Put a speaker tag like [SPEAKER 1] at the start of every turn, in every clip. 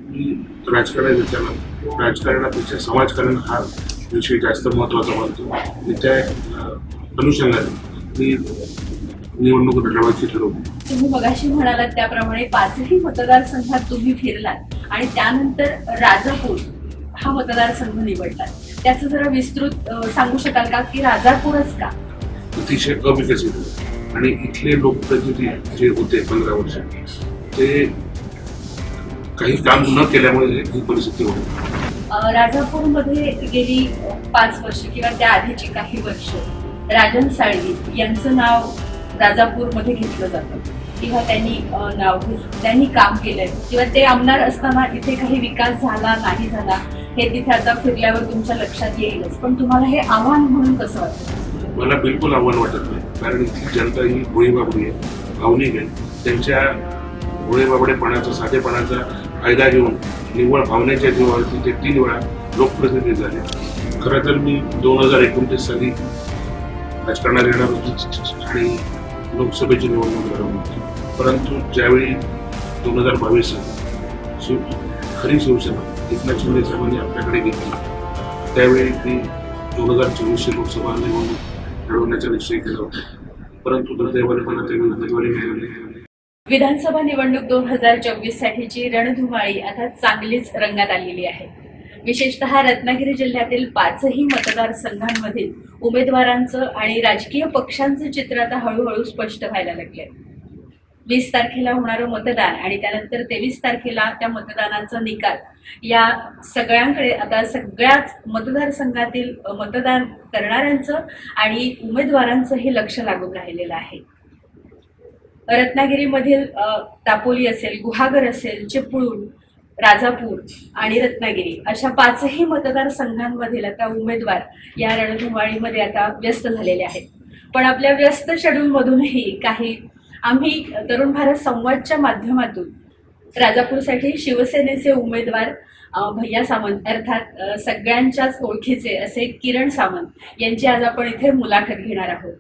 [SPEAKER 1] मी राजकारणापेक्षा समाजकारण हा विषय जास्त महत्त्वाचा मानतो. आणि त्या अनुषंगाने मी निवडणूक लढवायची ठरवली.
[SPEAKER 2] तुम्ही मगाशी म्हणालात त्याप्रमाणे 5ही मतदारसंघात तुम्ही फिरलात आणि त्यानंतर राजापूर हा मतदारसंघ निवडलात. त्याचं जरा विस्तृत सांगू शकाल का की राजापूरच का?
[SPEAKER 1] अतिशय अविकसित होते आणि इथले लोकप्रतिनिधी जे होते 15 वर्ष ते काही काम न केल्यामुळे ही परिस्थिती होती.
[SPEAKER 2] राजापूरमध्ये गेली 5 वर्ष किंवा त्या आधीची काही वर्ष राजन साळवी यांचं नाव राजापूरमध्ये घेतलं जातं किंवा त्यांनी काम केलंय किंवा ते आमदार असताना इथे काही विकास झाला नाही झाला हे तिथे आता फिरल्यावर तुमच्या लक्षात येईलच. पण तुम्हाला हे आव्हान म्हणून कसं वाटतं?
[SPEAKER 1] मला बिलकुल आव्हान वाटत नाही, कारण इथली जनता ही भोळीबाबडी आहे, भावनिक आहे. त्यांच्या भोळेबाबडेपणाचा साधेपणाचा फायदा घेऊन निव्वळ भावनेच्या जीवावरती ते 3 वेळा लोकप्रतिनिधी झाले. खरं तर मी 2029 साली राजकारणात येणार होतो आणि लोकसभेची निवडणूक लढवली होती. परंतु ज्यावेळी 2022 साली खरी शिवसेना एकनाथ शिंदे साहेबांनी आपल्याकडे घेतली त्यावेळी ती 2024ची लोकसभा निवडणूक लढवण्याचा निश्चय केला होता. परंतु दुर्दैवाने मला त्यावेळी उमेदवारी मिळाली नाही.
[SPEAKER 2] विधानसभा निवडणूक 2024 साठीची रणधुमाळी आता चांगलीच रंगात आलेली आहे. विशेषतः रत्नागिरी जिल्ह्यातील 5ही मतदारसंघांमधील उमेदवारांचं आणि राजकीय पक्षांचं चित्र आता हळूहळू स्पष्ट व्हायला लागले. 20 तारखेला होणारं मतदान आणि त्यानंतर 23 तारखेला त्या मतदानाचा निकाल या सगळ्यांकडे आता सगळ्याच मतदारसंघातील मतदान करणाऱ्यांचं आणि उमेदवारांचं हे लक्ष लागून राहिलेलं आहे. रत्नागिरीमधील दापोली असेल, गुहागर असेल, चिपळूण, राजापूर आणि रत्नागिरी अशा 5ही मतदारसंघांमधील आता उमेदवार या रणधुमाळीमध्ये आता व्यस्त झालेले आहेत. पण आपल्या व्यस्त शेड्यूलमधूनही काही आम्ही तरुण भारत संवादच्या माध्यमातून राजापूरसाठी शिवसेनेचे उमेदवार भैया सामंत अर्थात सगळ्यांच्याच ओळखीचे असे किरण सामंत यांची आज आपण इथे मुलाखत घेणार आहोत.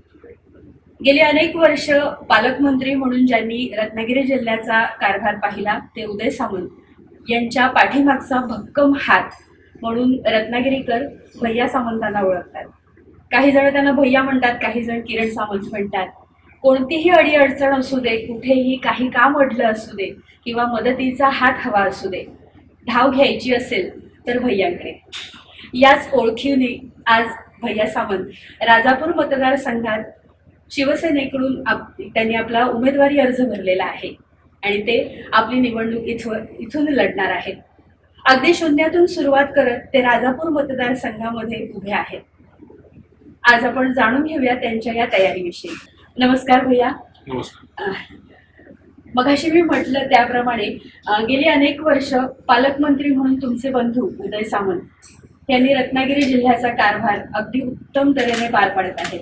[SPEAKER 2] गेली अनेक वर्ष पालकमंत्री म्हणून ज्यांनी रत्नागिरी जिल्ह्याचा कारभार पाहिला ते उदय सामंत यांच्या पाठीमागचा भक्कम हात म्हणून रत्नागिरीकर भैया सामंतांना ओळखतात. काही जण त्यांना भैया म्हणतात, काही जण किरण सामंत म्हणतात. कोणतीही अडीअडचण असू दे, कुठेही काही काम अडलं असू दे किंवा मदतीचा हात हवा असू दे, धाव घ्यायची असेल तर भैयांकडे. याच ओळखीने आज भैया सामंत राजापूर मतदारसंघात शिवसेनेकडून त्यांनी आपला उमेदवारी अर्ज भरलेला आहे आणि ते आपली निवडणूक इथून लढणार आहेत. अगदी शून्यातून सुरुवात करत ते राजापूर मतदारसंघामध्ये उभे आहेत. आज आपण जाणून घेऊया त्यांच्या या तयारीविषयी. नमस्कार भैया.
[SPEAKER 1] नमस्कार.
[SPEAKER 2] मगाशी मी म्हटलं त्याप्रमाणे गेली अनेक वर्ष पालकमंत्री म्हणून तुमचे बंधू उदय सामंत यांनी रत्नागिरी जिल्ह्याचा कारभार अगदी उत्तम तऱ्हेने पार पाडत आहेत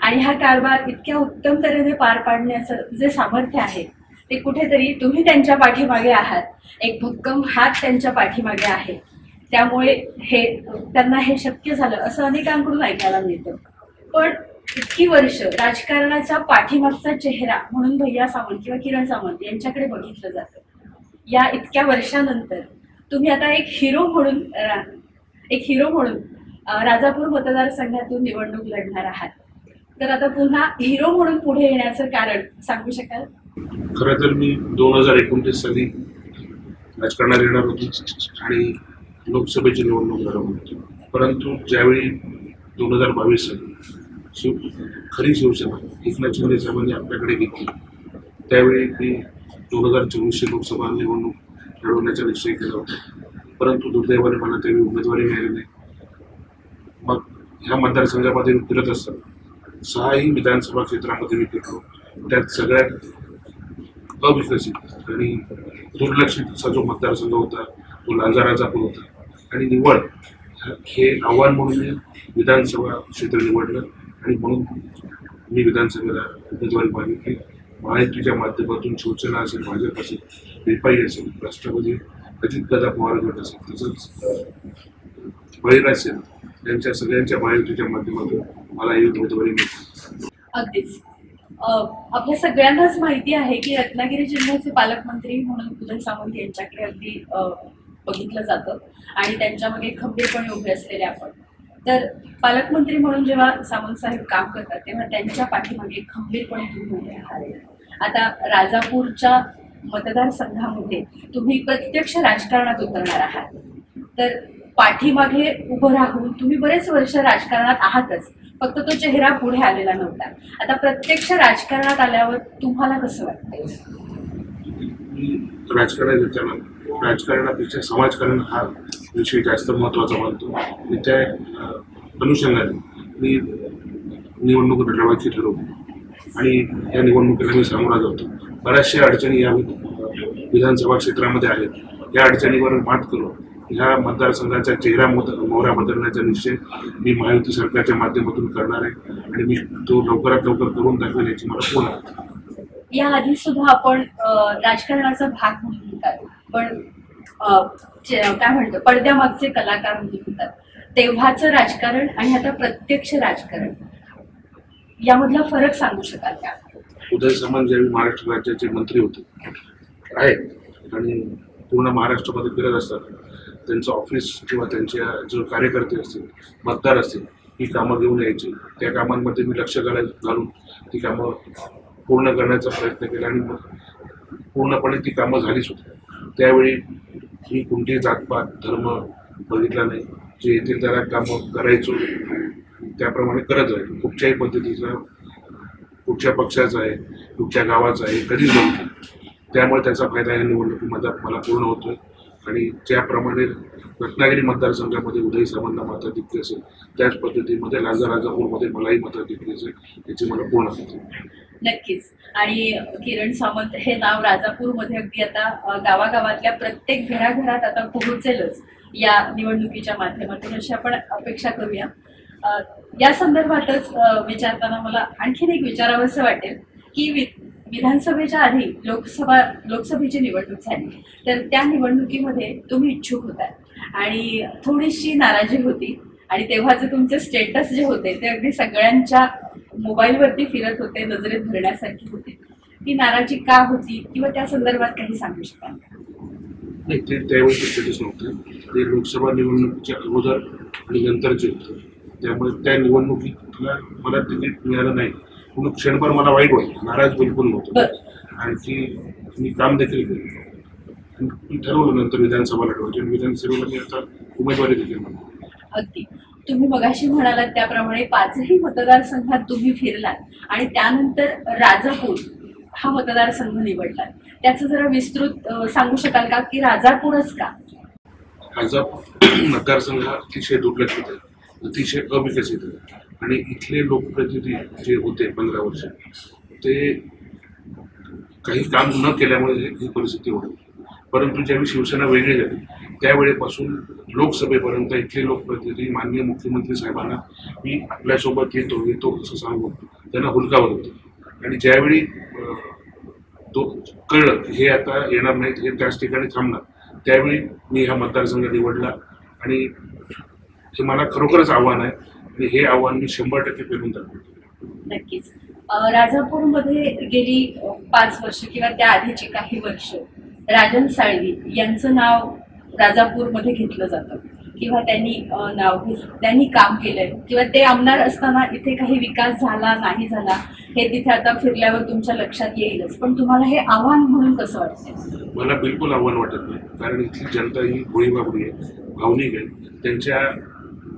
[SPEAKER 2] आणि हा कारभार इतक्या उत्तम तऱ्हेने पार पाडण्याचं जे सामर्थ्य आहे ते कुठेतरी तुम्ही त्यांच्या पाठीमागे आहात. एक भक्कम हात त्यांच्या पाठीमागे आहे. त्यामुळे त्यांना हे शक्य झालं असं अनेकांकडून ऐकायला मिळतं. पण इतकी वर्ष राजकारणाचा पाठीमागचा चेहरा म्हणून भैया सामंत किंवा किरण सामंत यांच्याकडे बघितलं जातं. या इतक्या वर्षानंतर तुम्ही आता एक हिरो म्हणून राजापूर मतदारसंघातून निवडणूक लढणार आहात. तर आता पुन्हा हिरो म्हणून पुढे येण्याचं कारण सांगू शकाल?
[SPEAKER 1] खरं तर मी 2029 साली राजकारणात येणार होतो आणि लोकसभेची निवडणूक लढवली होती. परंतु ज्यावेळी 2022 साली खरी शिवसेना एकनाथ शिंदे साहेबांनी आपल्याकडे घेतली त्यावेळी ती 2024ची लोकसभा निवडणूक लढवण्याचा निश्चय केला होता. परंतु दुर्दैवाने मला त्यावेळी उमेदवारी मिळाली नाही. मग ह्या मतदारसंघामध्ये फिरत असताना 6ही विधानसभा क्षेत्रामध्ये मी फिरलो. त्यात सगळ्यात अविकसित आणि दुर्लक्षित असा जो मतदारसंघ होता तो लांजाराचा पण होता आणि निवड हे आव्हान म्हणून मी विधानसभा क्षेत्र निवडलं आणि म्हणून मी विधानसभेला उमेदवारी मागितली. महायुतीच्या माध्यमातून शिवसेना असेल, भाजप असेल, रिपाई असेल, राष्ट्रवादी अजितदादा पवार गट असेल, तसंच बळीराज सेना यांच्या सगळ्यांच्या महायुतीच्या माध्यमातून मला ही उमेदवारी मिळते.
[SPEAKER 2] अगदीच आपल्या सगळ्यांनाच माहिती आहे की रत्नागिरी जिल्ह्याचे पालकमंत्री म्हणून उदय सामंत यांच्याकडे अगदी बघितलं जातं आणि त्यांच्यामध्ये खंबीरपणे उभे असलेले आपण. तर पालकमंत्री म्हणून जेव्हा सामंत साहेब काम करतात तेव्हा त्यांच्या पाठीमागे खंबीरपणे तुम्ही उभे आहात. आता राजापूरच्या मतदारसंघामध्ये तुम्ही प्रत्यक्ष राजकारणात उतरणार आहात. तर पाठीमागे उभं राहून तुम्ही बरेच वर्ष राजकारणात आहातच, फक्त तो चेहरा पुढे आलेला नव्हता. आता प्रत्यक्ष राजकारणात आल्यावर तुम्हाला कसं वाटतंय?
[SPEAKER 1] राजकारणात येताना राजकारणापेक्षा समाजकारण हा विषय जास्त महत्त्वाचा मानतो आणि त्या अनुषंगाने मी निवडणूक लढवायची ठरवली आणि या निवडणुकीला मी सामोरा जातो. बऱ्याचशा अडचणी या विधानसभा क्षेत्रामध्ये आहेत. या अडचणीवर मात करून ह्या मतदारसंघाचा चेहरा मोहरा बदलण्याचा निश्चय मी महायुती सरकारच्या माध्यमातून करणार आहे आणि मी तो लवकरात लवकर करून दाखवेल याची मला पूर्ण आहे.
[SPEAKER 2] याआधी सुद्धा आपण राजकारणाचा भाग म्हणून होतात, पण काय म्हणतो पडद्यामागचे कलाकार म्हणून होतात. तेव्हाचं राजकारण आणि आता प्रत्यक्ष राजकारण यामधला फरक सांगू शकाल का?
[SPEAKER 1] उदय सामंत ज्यावेळी महाराष्ट्र राज्याचे मंत्री होते आहेत आणि पूर्ण महाराष्ट्रामध्ये फिरत असतात, त्यांचं ऑफिस किंवा त्यांच्या जो कार्यकर्ते असतील, मतदार असतील, ही कामं घेऊन यायची. त्या कामांमध्ये मी लक्ष घालून ती कामं पूर्ण करण्याचा प्रयत्न केला आणि पूर्णपणे ती कामं झालीच होती. त्यावेळी मी कोणतीही जातपात धर्म बघितला नाही. जे येतील त्याला कामं करायचो, त्याप्रमाणे करत आहे. कुठच्याही पद्धतीचा, कुठच्या पक्षाचा आहे, कुठच्या गावाचा आहे, कधीच नव्हतं. त्यामुळे त्याचा फायदा या निवडणुकीमध्ये मला पूर्ण होतोय आणि ज्याप्रमाणे रत्नागिरी मतदारसंघामध्ये उदय सामंतला मताधिक्य असेल त्याच पद्धतीमध्ये राजापूरमध्ये मलाही मताधिक्य असेल याची मला पूर्ण होते.
[SPEAKER 2] नक्कीच. आणि किरण सामंत हे नाव राजापूरमध्ये अगदी आता गावागावातल्या प्रत्येक घराघरात आता पोहोचेलच या निवडणुकीच्या माध्यमातून, अशी आपण अपेक्षा करूया. या संदर्भातच विचारताना मला आणखीन एक विचारावंसं वाटेल की विधानसभेच्या आधी लोकसभेची निवडणूक झाली, तर त्या निवडणुकीमध्ये तुम्ही इच्छुक होता आणि थोडीशी नाराजी होती आणि तेव्हाचे तुमचे स्टेटस जे होते ते अगदी सगळ्यांच्या मोबाईलवरती फिरत होते, नजरेत भरण्यासारखी होते. ती नाराजी का होती किंवा त्या संदर्भात काही सांगू शकाल?
[SPEAKER 1] नाही, ते त्यावेळी स्टेटस नव्हतं. ते लोकसभा निवडणुकीच्या अगोदर आणि नंतरचे होते. त्यामुळे त्या निवडणुकीला मला तिकीट मिळालं नाही म्हणून क्षणभर मला वाईट वाटलं, नाराज बिलकुल नव्हतं. आणखी मी काम देखील केलं. मी ठरवलं नंतर विधानसभा लढवायची आणि विधानसभेला मी आता उमेदवारी देखील म्हणतो.
[SPEAKER 2] अगदी तुम्ही मगाशी म्हणालात त्याप्रमाणे 5ही मतदारसंघात तुम्ही फिरलात आणि त्यानंतर राजापूर हा मतदारसंघ निवडलात. त्याचं जरा विस्तृत सांगू शकाल का की राजापूरच का?
[SPEAKER 1] राजापूर मतदारसंघ हा अतिशय दुर्लक्षित आहे, अतिशय अविकसित आहे आणि इथले लोकप्रतिनिधी जे होते 15 वर्ष ते काही काम न केल्यामुळे ही परिस्थिती होती. परंतु ज्यावेळी शिवसेना वेगळी झाली त्यावेळेपासून लोकसभेपर्यंत इथले लोकप्रतिनिधी माननीय मुख्यमंत्री साहेबांना मी आपल्यासोबत येतो असं सांगून त्यांना हुलकावत होतो. आणि ज्यावेळी कळलं की हे आता येणार नाहीत, हे त्याच ठिकाणी थांबणार, त्यावेळी मी हा मतदारसंघ निवडला आणि हे मला खरोखरच आव्हान आहे आणि हे आव्हान मी 100% पेलून दाखवतो.
[SPEAKER 2] नक्कीच. राजापूरमध्ये गेली 5 वर्ष किंवा त्या आधीची काही वर्ष राजन साळवी यांचं नाव राजापूरमध्ये घेतलं जातं किंवा त्यांनी काम केलंय किंवा ते आमदार असताना इथे काही विकास झाला नाही झाला हे तिथे आता फिरल्यावर तुमच्या लक्षात येईलच. पण तुम्हाला हे आव्हान म्हणून कसं वाटतं?
[SPEAKER 1] मला बिलकुल आव्हान वाटत नाही, कारण इथली जनता ही भोळीबाबडी आहे, भावनिक आहे. त्यांच्या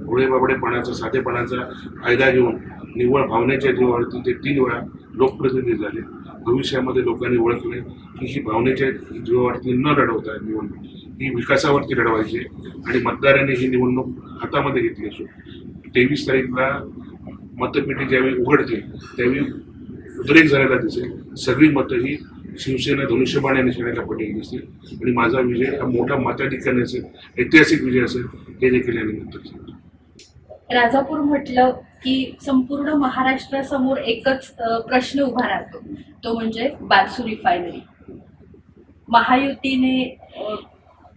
[SPEAKER 1] भोळेबाबडेपणाचा, साधेपणाचा फायदा घेऊन निव्वळ भावनेच्या जीवावरती ते 3 वेळा लोकप्रतिनिधी झाले. भविष्यामध्ये लोकांनी ओळखले की ही भावनेच्या जीवावरती न लढवता निवडणूक ही विकासावरती लढवायची आणि मतदारांनी ही निवडणूक हातामध्ये घेतली असून 23 तारीखला मतपेटी ज्यावेळी उघडतील त्यावेळी उद्रेक झालेला दिसेल. सगळी मतं ही शिवसेना धनुष्यबाण निशाण्याला पडलेली दिसतील आणि माझा विजय हा मोठा मताधिक्याने असेल, ऐतिहासिक विजय असेल हे देखील या निमित्ताने.
[SPEAKER 2] राजापूर म्हटलं की संपूर्ण महाराष्ट्रासमोर एकच प्रश्न उभा राहतो, तो म्हणजे बारसू रिफायनरी. महायुतीने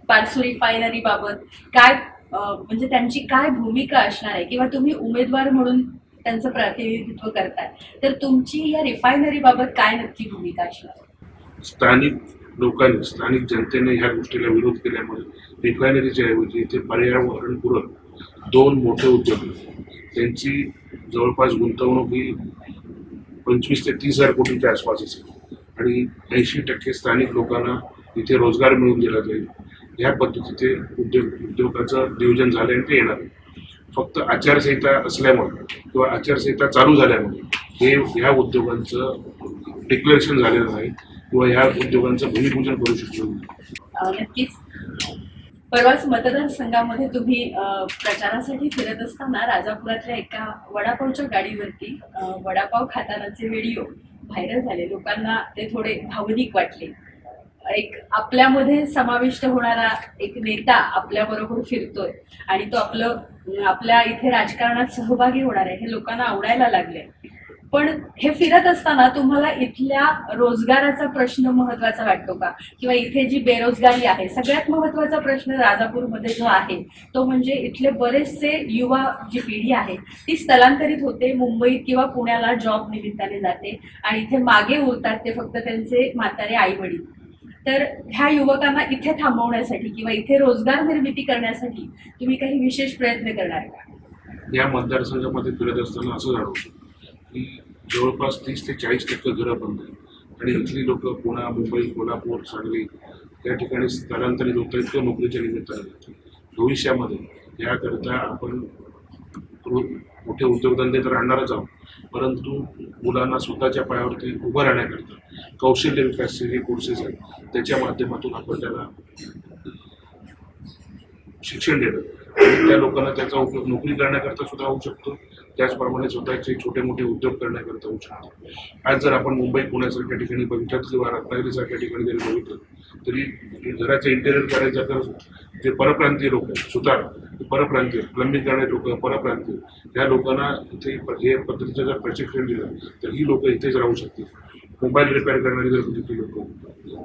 [SPEAKER 2] बारसू रिफायनरी बाबत काय म्हणजे त्यांची काय भूमिका असणार आहे किंवा तुम्ही उमेदवार म्हणून त्यांचं प्रतिनिधित्व करताय, तर तुमची या रिफायनरीबाबत काय नक्की भूमिका असणार?
[SPEAKER 1] स्थानिक लोकांनी, स्थानिक जनतेने ह्या गोष्टीला विरोध केल्यामुळे रिफायनरीच्या ऐवजी इथे पर्यावरणपूरक 2 मोठे उद्योग, त्यांची जवळपास गुंतवणूक ही 25 ते 30,000 कोटीच्या आसपास असेल आणि 80% स्थानिक लोकांना इथे रोजगार मिळवून दिला जाईल. ह्या पद्धतीचे उद्योगाचं नियोजन झालं आणि ते येणार. फक्त आचारसंहिता असल्यामुळे किंवा आचारसंहिता चालू झाल्यामुळे ह्या उद्योगांचं डिक्लेरेशन झालेलं नाही किंवा ह्या उद्योगांचं भूमिपूजन करू शकलो नाही.
[SPEAKER 2] नक्कीच. परवाच मतदारसंघामध्ये तुम्ही प्रचारासाठी फिरत असताना राजापुरातल्या एका वडापावच्या गाडीवरती वडापाव खातानाचे व्हिडिओ व्हायरल झाले. लोकांना ते थोडे भावनिक वाटले. एक आपल्यामध्ये समाविष्ट होणारा एक नेता आपल्या बरोबर फिरतोय आणि तो आपल्या इथे राजकारणात सहभागी होणार आहे हे लोकांना आवडायला लागले. पण हे फिरत असताना तुम्हाला इथल्या रोजगाराचा प्रश्न महत्वाचा वाटतो का? किंवा इथे जी बेरोजगारी आहे, सगळ्यात महत्वाचा प्रश्न राजापूरमध्ये जो आहे तो म्हणजे इथले बरेचसे युवा जी पिढी आहे ती स्थलांतरित होते, मुंबईत किंवा पुण्याला जॉब निमित्ताने जाते आणि इथे मागे उरतात ते फक्त त्यांचे म्हातारे आई वडील. तर ह्या युवकांना इथे थांबवण्यासाठी किंवा इथे रोजगार निर्मिती करण्यासाठी तुम्ही काही विशेष प्रयत्न करणार का?
[SPEAKER 1] या मतदारसंघामध्ये फिरत असताना असं जाणवतं की जवळपास 30 ते 40% घरं बंद आहेत आणि इथली लोक पुणे, मुंबई, कोल्हापूर, सांगली या ठिकाणी स्थलांतरित होत आहेत किंवा नोकरीच्या निमित्ताने. भविष्यामध्ये याकरता आपण मोठे उद्योगधंदे तर आणणारच आहोत, परंतु मुलांना स्वतःच्या पायावरती उभं राहण्याकरता कौशल्य विकासचे जे कोर्सेस आहेत त्याच्या माध्यमातून आपण त्याला शिक्षण देणं आणि त्या लोकांना त्याचा उपयोग नोकरी करण्याकरता सुद्धा होऊ शकतो, त्याचप्रमाणे स्वतःचे छोटे मोठे उद्योग करण्याकरता होऊ शकतो. आज जर आपण मुंबई, पुण्यासारख्या ठिकाणी बघितलं किंवा रत्नागिरीसारख्या ठिकाणी जरी बघितलं तरी घराचं इंटेरियर करायचं तर जे परप्रांतीय लोक आहेत, सुतार परप्रांतीय, प्लंबिंग करणारे लोक परप्रांतीय, त्या लोकांना इथे हे पद्धतीचं जर प्रशिक्षण दिलं तर ही लोक इथेच राहू शकतील. मोबाईल रिपेअर करणारी जर बघितली लोक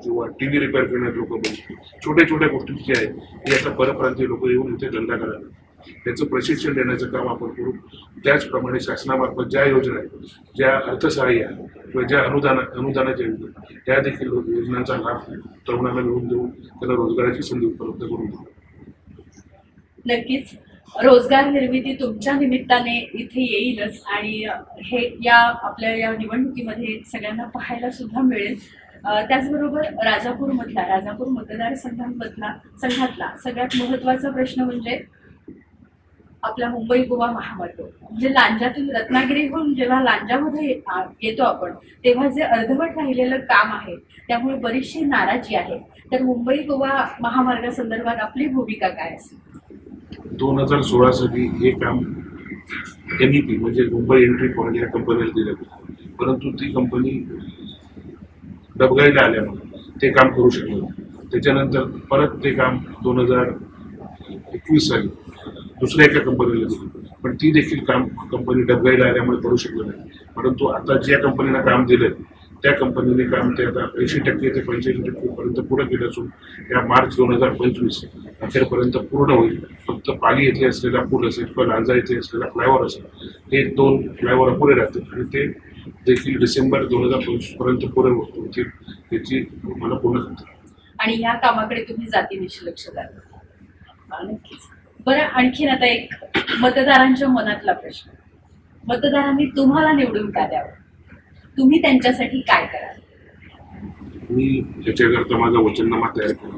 [SPEAKER 1] किंवा TV रिपेअर करणारे लोक बघितले, छोट्या छोट्या गोष्टी जे आहेत हे आता परप्रांतीय लोक येऊन इथे धंदा करायला, त्याचं प्रशिक्षण देण्याचं काम आपण करू. त्याचप्रमाणे शासनामार्फत ज्या योजना आहेत, ज्या अर्थसहाय्य आहे किंवा ज्या अनुदानाच्या योजना त्या देखील योजनांचा लाभ तरुणांना मिळवून देऊन त्याला रोजगाराची संधी उपलब्ध करून देऊ.
[SPEAKER 2] नक्कीच रोजगार निर्मिती तुमच्या निमित्ताने इथे येईलच आणि हे या आपल्या या निवडणुकीमध्ये सगळ्यांना पाहायला सुद्धा मिळेल. त्याचबरोबर राजापूर मतदारसंघातला सगळ्यात महत्त्वाचा प्रश्न म्हणजे आपला मुंबई गोवा महामार्ग, म्हणजे लांजातून रत्नागिरीहून जेव्हा लांजामध्ये येतो आपण तेव्हा जे अर्धवट राहिलेलं काम आहे त्यामुळे बरीचशी नाराजी आहे. तर मुंबई गोवा महामार्गासंदर्भात आपली भूमिका काय असेल?
[SPEAKER 1] 2016 साली हे काम MEP म्हणजे मुंबई एंट्री पॉईंट या कंपनीला दिलं होतं, परंतु ती कंपनी डबघाईला आल्यामुळे ते काम करू शकलं नाही. त्याच्यानंतर परत ते काम 2021 साली दुसऱ्या एका कंपनीला दिलं, पण ती देखील काम कंपनी डबघाईला आल्यामुळे करू शकलं नाही. परंतु आता ज्या कंपनीला काम दिलं त्या कंपनीने काम ते आता 80% ते 85% पर्यंत पुढे केलं असून या मार्च 2025 अखेरपर्यंत पूर्ण होईल. फक्त पाली येथे असलेला पूल असेल किंवा लांजा येथे असलेला फ्लायओव्हर असेल, हे 2 फ्लायओव्हर अपुरे राहतील आणि ते देखील डिसेंबर 2025 पर्यंत पुरे होतील. त्याची मला पूर्ण करतात
[SPEAKER 2] आणि या कामाकडे तुम्ही जातीनिशी लक्ष द्या. नक्कीच. बरं, आणखीन आता एक मतदारांच्या मनातला प्रश्न, मतदारांनी तुम्हाला निवडून का द्यावं? तुम्ही त्यांच्यासाठी काय कराल?
[SPEAKER 1] मी याच्याकरता माझा वचननामा तयार केला,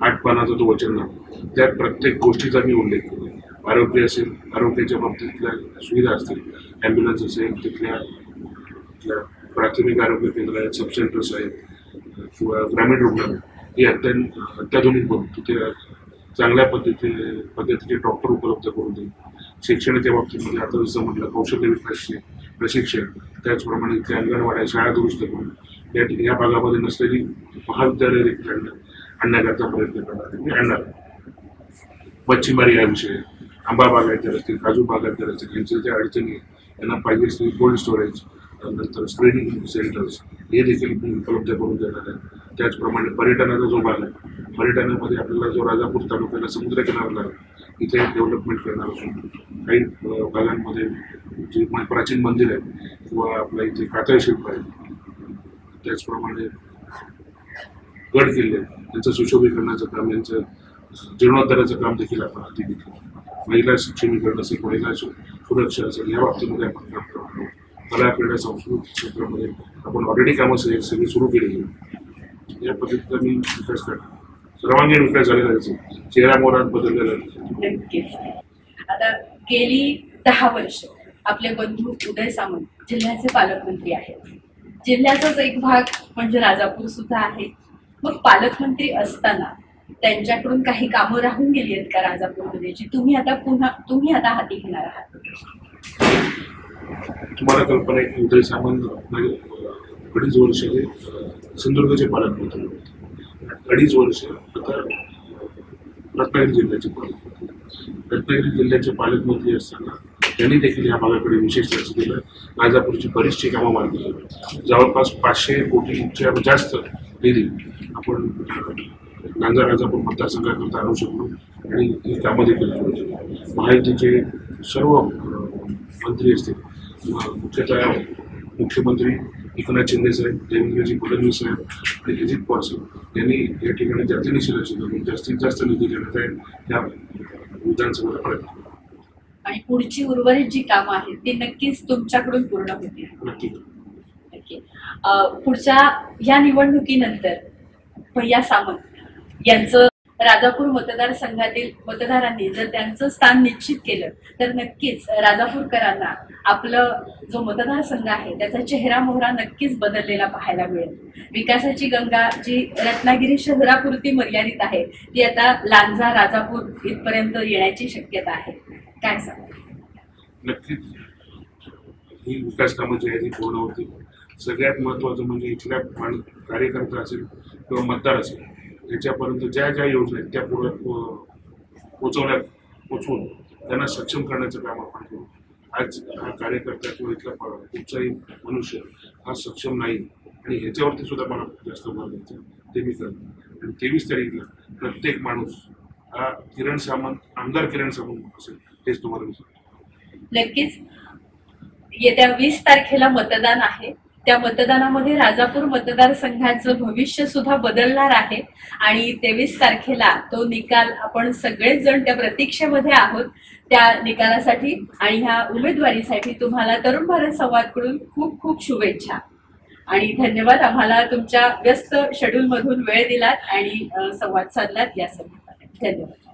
[SPEAKER 1] 8 पानाचा तो वचननामा. त्यात प्रत्येक गोष्टीचा मी उल्लेख केला. आरोग्य असेल, आरोग्याच्या बाबतीतल्या सुविधा असतील, ॲम्ब्युलन्स असेल, तिथल्या प्राथमिक आरोग्य केंद्र आहेत, सब सेंटर्स आहेत किंवा ग्रामीण रुग्णालय ही अत्याधुनिक तिथे चांगल्या पद्धतीचे डॉक्टर उपलब्ध करून देईल. शिक्षणाच्या बाबतीमध्ये आता जसं म्हटलं कौशल्य विकासचे प्रशिक्षण, त्याचप्रमाणे इथे अंगणवाड्या, शाळा दुरुस्त करून या भागामध्ये नसलेली महाविद्यालय देखील आणण्याकरता प्रयत्न करणार मी आणणार. मच्छीमारी हा विषय, आंबा बागायतदार असतील, काजू बागायतदार असतील, यांच्या ज्या अडचणी त्यांना पाहिजे असतील कोल्ड स्टोरेज, नंतर स्क्रीनिंग सेंटर्स हे देखील उपलब्ध करून देणार आहे. त्याचप्रमाणे पर्यटनाचा जो भाग आहे, पर्यटनामध्ये आपल्याला जो राजापूर तालुक्याला समुद्रकिनारा आहे इथे डेव्हलपमेंट करणार असून काही भागांमध्ये जी प्राचीन मंदिर आहे किंवा आपल्या इथे कातळ शिल्प आहे, त्याचप्रमाणे गड किल्ले यांचं सुशोभीकरणाचं काम, यांचं जीर्णोद्धाराचं काम देखील आपण हाती घेतलं. महिला सक्षमीकरण असेल, महिला सुरक्षा असेल, या बाबतीमध्ये आपण काम करतो. कला क्रीडा सांस्कृतिक क्षेत्रामध्ये आपण ऑलरेडी कामं सगळी सुरू केली आहे. या पद्धतीचा मी विकास करतो. सर्वांगीण विकास झालेला आहे, चेहरा मोहरात बदललेला आहे.
[SPEAKER 2] नक्कीच. आता गेली 10 वर्ष आपले बंधू उदय सामंत जिल्ह्याचे पालकमंत्री आहेत. जिल्ह्याचाच एक भाग म्हणजे राजापूर सुद्धा आहे. मग पालकमंत्री असताना त्यांच्याकडून काही कामं राहून गेली आहेत का राजापूरमध्ये, जी तुम्ही आता हाती घेणार आहात?
[SPEAKER 1] तुम्हाला कल्पना आहे की उदय सामंत 2.5 वर्ष हे सिंधुदुर्गचे पालकमंत्री होते. 2.5 वर्ष आता रत्नागिरी जिल्ह्याचे पालकमंत्री. रत्नागिरी जिल्ह्याचे पालकमंत्री असताना त्यांनी देखील या भागाकडे विशेष लक्ष दिलं. राजापूरची बरीचशी कामं मार्गी लागली. जवळपास 500 कोटीच्या जास्त निधी आपण लांजा राजापूर मतदारसंघाकरता आणू शकलो आणि ही कामं देखील सुरू केली. महायुतीचे सर्व मंत्री असतील, मुख्यतः मुख्यमंत्री एकनाथ शिंदे साहेब, देवेंद्रजी फडणवीस साहेब आणि अजित पवार साहेब यांनी या ठिकाणी जातीनिशी लक्ष देऊन जास्तीत जास्त निधी देण्यात आहे या विधानसभेला प्रयत्न.
[SPEAKER 2] आणि पुढची उर्वरित जी कामं आहेत ती नक्कीच तुमच्याकडून पूर्ण होतील.
[SPEAKER 1] नक्की.
[SPEAKER 2] पुढच्या या निवडणुकीनंतर भैया सामंत यांचं राजापूर मतदारसंघातील मतदारांनी जर त्यांचं स्थान निश्चित केलं तर नक्कीच राजापूरकरांना आपलं जो मतदारसंघ आहे त्याचा चेहरा मोहरा नक्कीच बदललेला पाहायला मिळेल. विकासाची गंगा जी रत्नागिरी शहरापुरती मर्यादित आहे ती आता लांजा राजापूर इथपर्यंत येण्याची शक्यता आहे. काय सांगा?
[SPEAKER 1] नक्कीच ही विकास कामं जी आहे ती पूर्ण होती. सगळ्यात महत्त्वाचं म्हणजे इथल्या कार्यकर्ता असेल किंवा मतदार असेल याच्यापर्यंत ज्या ज्या योजना आहेत त्या पुढे पोचवून त्यांना सक्षम करण्याचं काम आपण करू. आज हा कार्यकर्ता किंवा इथला कुठचाही मनुष्य हा सक्षम नाही आणि ह्याच्यावरती सुद्धा मला जास्त भर द्यायचं ते मी करतो. आणि 23 तारीखला प्रत्येक माणूस हा किरण सामंत, आमदार किरण सामंत असेल हेच तुम्हाला दिसतं.
[SPEAKER 2] नक्कीच येत्या 20 तारखेला मतदान आहे. त्या मतदानामध्ये राजापूर मतदारसंघाचं भविष्य सुद्धा बदलणार आहे आणि 23 तारखेला तो निकाल आपण सगळेच जण त्या प्रतीक्षेमध्ये आहोत. त्या निकालासाठी आणि ह्या उमेदवारीसाठी तुम्हाला तरुण भारत संवादकडून खूप खूप शुभेच्छा आणि धन्यवाद. आम्हाला तुमच्या व्यस्त शेड्यूलमधून वेळ दिलात आणि संवाद साधलात या संदर्भात. धन्यवाद.